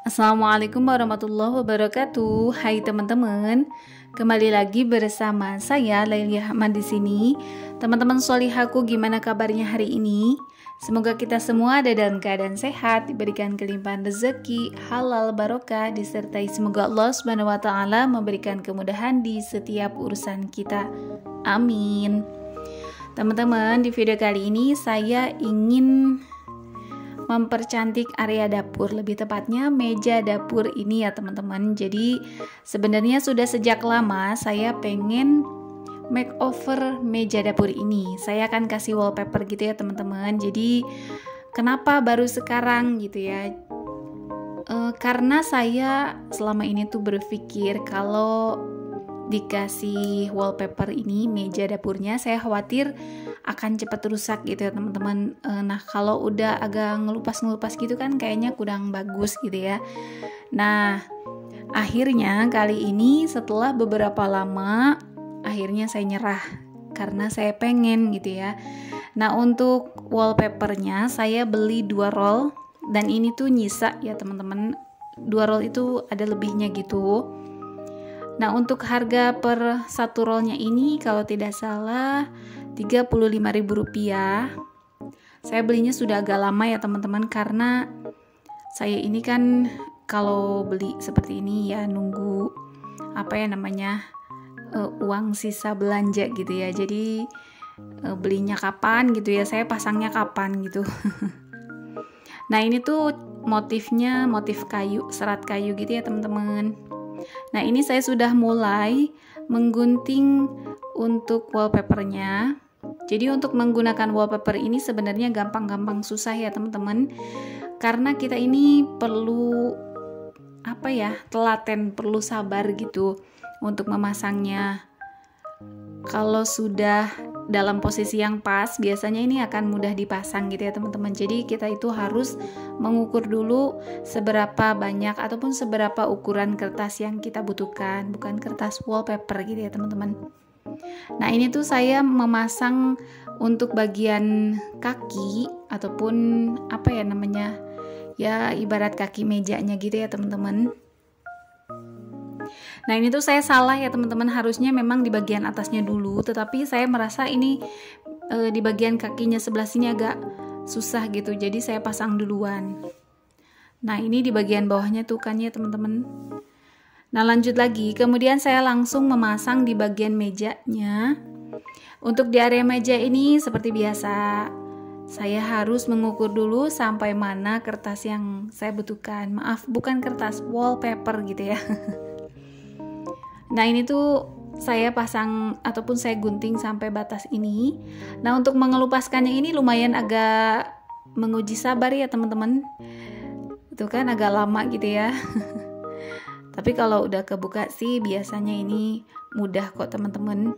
Assalamualaikum warahmatullahi wabarakatuh. Hai teman-teman, kembali lagi bersama saya Lailia Ahmad di sini. Teman-teman sholihaku, gimana kabarnya hari ini? Semoga kita semua ada dalam keadaan sehat, diberikan kelimpahan rezeki, halal, barokah, disertai semoga Allah Subhanahu wa taala memberikan kemudahan di setiap urusan kita. Amin. Teman-teman, di video kali ini saya ingin mempercantik area dapur, lebih tepatnya meja dapur ini ya teman-teman. Jadi sebenarnya sudah sejak lama saya pengen makeover meja dapur ini. Saya akan kasih wallpaper gitu ya teman-teman. Jadi kenapa baru sekarang gitu ya? Karena saya selama ini tuh berpikir kalau dikasih wallpaper ini meja dapurnya, saya khawatir akan cepat rusak gitu ya teman-teman. Nah kalau udah agak ngelupas gitu kan kayaknya kurang bagus gitu ya. Nah akhirnya kali ini setelah beberapa lama akhirnya saya nyerah karena saya pengen gitu ya. Nah untuk wallpapernya saya beli 2 roll dan ini tuh nyisa ya teman-teman. 2 roll itu ada lebihnya gitu. Nah untuk harga per 1 rollnya ini kalau tidak salah Rp35.000. Saya belinya sudah agak lama ya teman-teman, karena saya ini kan kalau beli seperti ini ya nunggu uang sisa belanja gitu ya. Jadi belinya kapan gitu ya, saya pasangnya kapan gitu. Nah ini tuh motifnya motif kayu, serat kayu gitu ya teman-teman. Nah ini saya sudah mulai menggunting untuk wallpapernya. Jadi untuk menggunakan wallpaper ini sebenarnya gampang-gampang susah ya teman-teman. Karena kita ini perlu telaten, perlu sabar gitu untuk memasangnya. Kalau sudah dalam posisi yang pas, biasanya ini akan mudah dipasang gitu ya teman-teman. Jadi kita itu harus mengukur dulu seberapa banyak ataupun seberapa ukuran kertas yang kita butuhkan, bukan kertas wallpaper gitu ya teman-teman. Nah ini tuh saya memasang untuk bagian kaki ataupun ibarat kaki mejanya gitu ya teman-teman. Nah ini tuh saya salah ya teman-teman, harusnya memang di bagian atasnya dulu, tetapi saya merasa ini di bagian kakinya sebelah sini agak susah gitu, jadi saya pasang duluan. Nah ini di bagian bawahnya tuh kan ya teman-teman. Nah lanjut lagi, kemudian saya langsung memasang di bagian mejanya. Untuk di area meja ini seperti biasa, saya harus mengukur dulu sampai mana kertas yang saya butuhkan. Maaf, bukan kertas, wallpaper gitu ya. Nah ini tuh saya pasang ataupun saya gunting sampai batas ini. Nah untuk mengelupaskannya ini lumayan agak menguji sabar ya teman-teman. Itu kan agak lama gitu ya. Tapi kalau udah kebuka sih biasanya ini mudah kok teman-teman.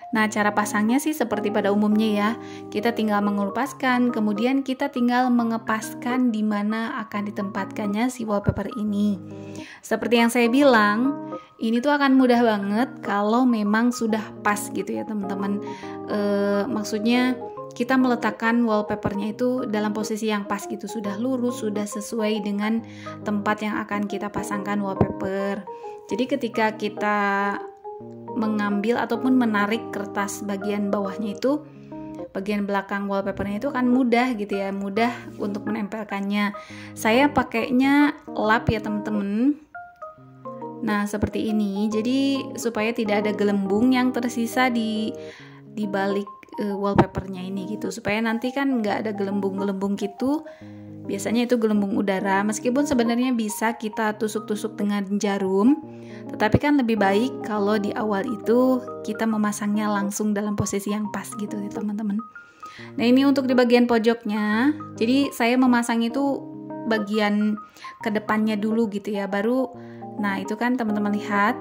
Nah cara pasangnya sih seperti pada umumnya ya. Kita tinggal mengelupaskan, kemudian kita tinggal mengepaskan di mana akan ditempatkannya si wallpaper ini. Seperti yang saya bilang, ini tuh akan mudah banget kalau memang sudah pas gitu ya teman-teman. Maksudnya kita meletakkan wallpapernya itu dalam posisi yang pas gitu, sudah lurus, sudah sesuai dengan tempat yang akan kita pasangkan wallpaper. Jadi ketika kita mengambil ataupun menarik kertas bagian bawahnya itu, bagian belakang wallpapernya itu kan mudah gitu ya, mudah untuk menempelkannya. Saya pakainya lap ya teman-teman. Nah seperti ini, jadi supaya tidak ada gelembung yang tersisa di balik wallpapernya ini gitu, supaya nanti kan nggak ada gelembung-gelembung gitu. Biasanya itu gelembung udara, meskipun sebenarnya bisa kita tusuk-tusuk dengan jarum, tetapi kan lebih baik kalau di awal itu kita memasangnya langsung dalam posisi yang pas gitu ya teman-teman. Nah ini untuk di bagian pojoknya, jadi saya memasang itu bagian ke depannya dulu gitu ya, baru nah itu kan teman-teman lihat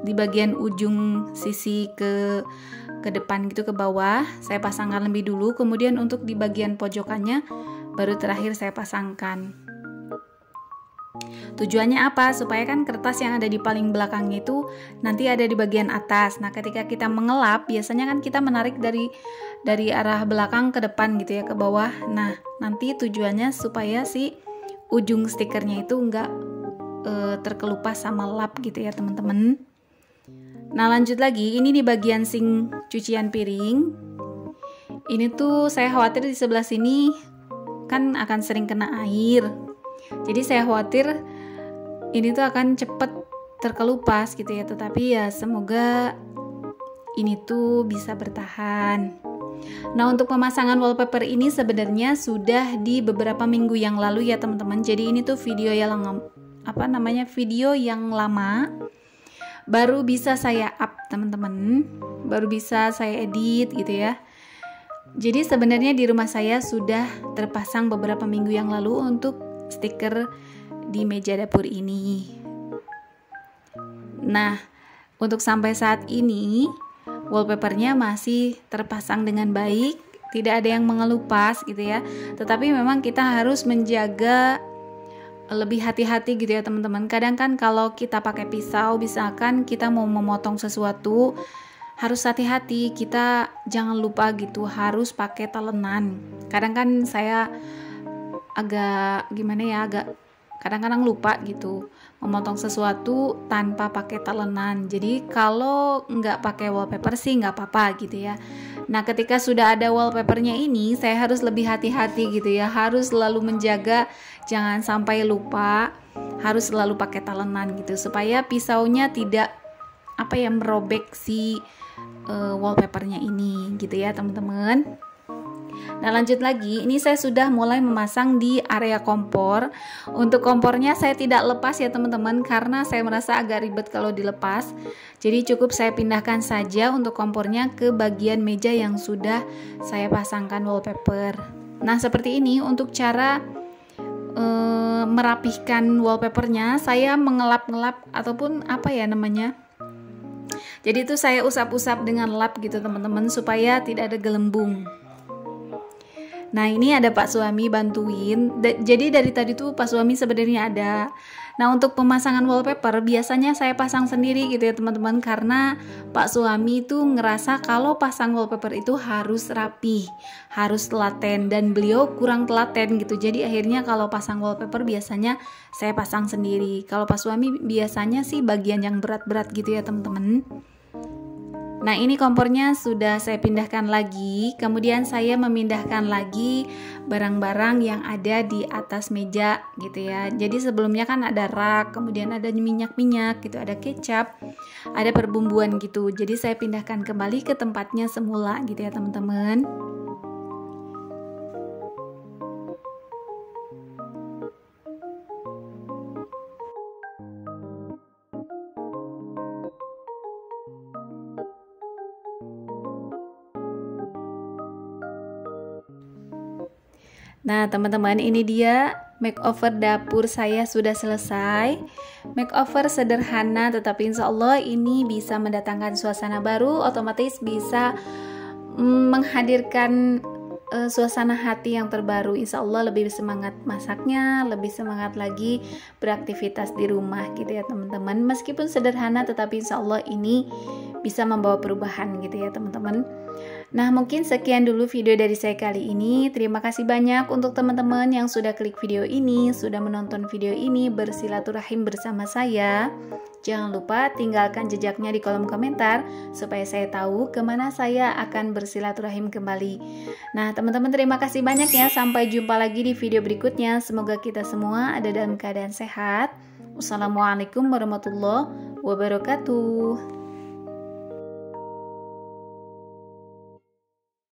di bagian ujung sisi ke depan gitu ke bawah saya pasangkan lebih dulu, kemudian untuk di bagian pojokannya baru terakhir saya pasangkan. Tujuannya apa? Supaya kan kertas yang ada di paling belakangnya itu nanti ada di bagian atas. Nah, ketika kita mengelap, biasanya kan kita menarik dari arah belakang ke depan gitu ya, ke bawah. Nah, nanti tujuannya supaya si ujung stikernya itu enggak terkelupas sama lap gitu ya, teman-teman. Nah, lanjut lagi, ini di bagian sink cucian piring. Ini tuh saya khawatir di sebelah sini kan akan sering kena air. Jadi saya khawatir ini tuh akan cepet terkelupas gitu ya, tetapi ya semoga ini tuh bisa bertahan. Nah, untuk pemasangan wallpaper ini sebenarnya sudah di beberapa minggu yang lalu ya teman-teman. Jadi ini tuh video yang lama baru bisa saya up teman-teman, baru bisa saya edit gitu ya. Jadi sebenarnya di rumah saya sudah terpasang beberapa minggu yang lalu untuk stiker di meja dapur ini. Nah, untuk sampai saat ini wallpapernya masih terpasang dengan baik, tidak ada yang mengelupas gitu ya. Tetapi memang kita harus menjaga lebih hati-hati gitu ya teman-teman. Kadang kan kalau kita pakai pisau, misalkan kita mau memotong sesuatu, harus hati-hati, kita jangan lupa gitu harus pakai talenan. Kadang kan saya agak kadang-kadang lupa gitu memotong sesuatu tanpa pakai talenan. Jadi kalau nggak pakai wallpaper sih nggak apa-apa gitu ya. Nah, ketika sudah ada wallpapernya ini, saya harus lebih hati-hati gitu ya, harus selalu menjaga jangan sampai lupa, harus selalu pakai talenan gitu supaya pisaunya tidak merobek si wallpapernya ini gitu ya teman-teman. Nah, lanjut lagi, ini saya sudah mulai memasang di area kompor. Untuk kompornya saya tidak lepas ya teman-teman, karena saya merasa agak ribet kalau dilepas. Jadi cukup saya pindahkan saja untuk kompornya ke bagian meja yang sudah saya pasangkan wallpaper. Nah, seperti ini untuk cara merapihkan wallpapernya. Saya mengelap-ngelap ataupun jadi itu saya usap-usap dengan lap gitu teman-teman, supaya tidak ada gelembung. Nah, ini ada Pak Suami bantuin. Jadi dari tadi tuh Pak Suami sebenarnya ada. Nah, untuk pemasangan wallpaper biasanya saya pasang sendiri gitu ya teman-teman, karena Pak Suami itu ngerasa kalau pasang wallpaper itu harus rapi, harus telaten, dan beliau kurang telaten gitu. Jadi akhirnya kalau pasang wallpaper biasanya saya pasang sendiri. Kalau Pak Suami biasanya sih bagian yang berat-berat gitu ya teman-teman. Nah, ini kompornya sudah saya pindahkan lagi. Kemudian saya memindahkan lagi barang-barang yang ada di atas meja gitu ya. Jadi sebelumnya kan ada rak, kemudian ada minyak-minyak gitu, ada kecap, ada perbumbuan gitu. Jadi saya pindahkan kembali ke tempatnya semula gitu ya teman-teman. Nah teman-teman, ini dia makeover dapur saya sudah selesai. Makeover sederhana tetapi insya Allah ini bisa mendatangkan suasana baru, otomatis bisa menghadirkan suasana hati yang terbaru. Insya Allah lebih semangat masaknya, lebih semangat lagi beraktivitas di rumah gitu ya teman-teman. Meskipun sederhana tetapi insya Allah ini bisa membawa perubahan gitu ya teman-teman. Nah, mungkin sekian dulu video dari saya kali ini. Terima kasih banyak untuk teman-teman yang sudah klik video ini, sudah menonton video ini, bersilaturahim bersama saya. Jangan lupa tinggalkan jejaknya di kolom komentar supaya saya tahu kemana saya akan bersilaturahim kembali. Nah, teman-teman terima kasih banyak ya. Sampai jumpa lagi di video berikutnya. Semoga kita semua ada dalam keadaan sehat. Wassalamualaikum warahmatullahi wabarakatuh.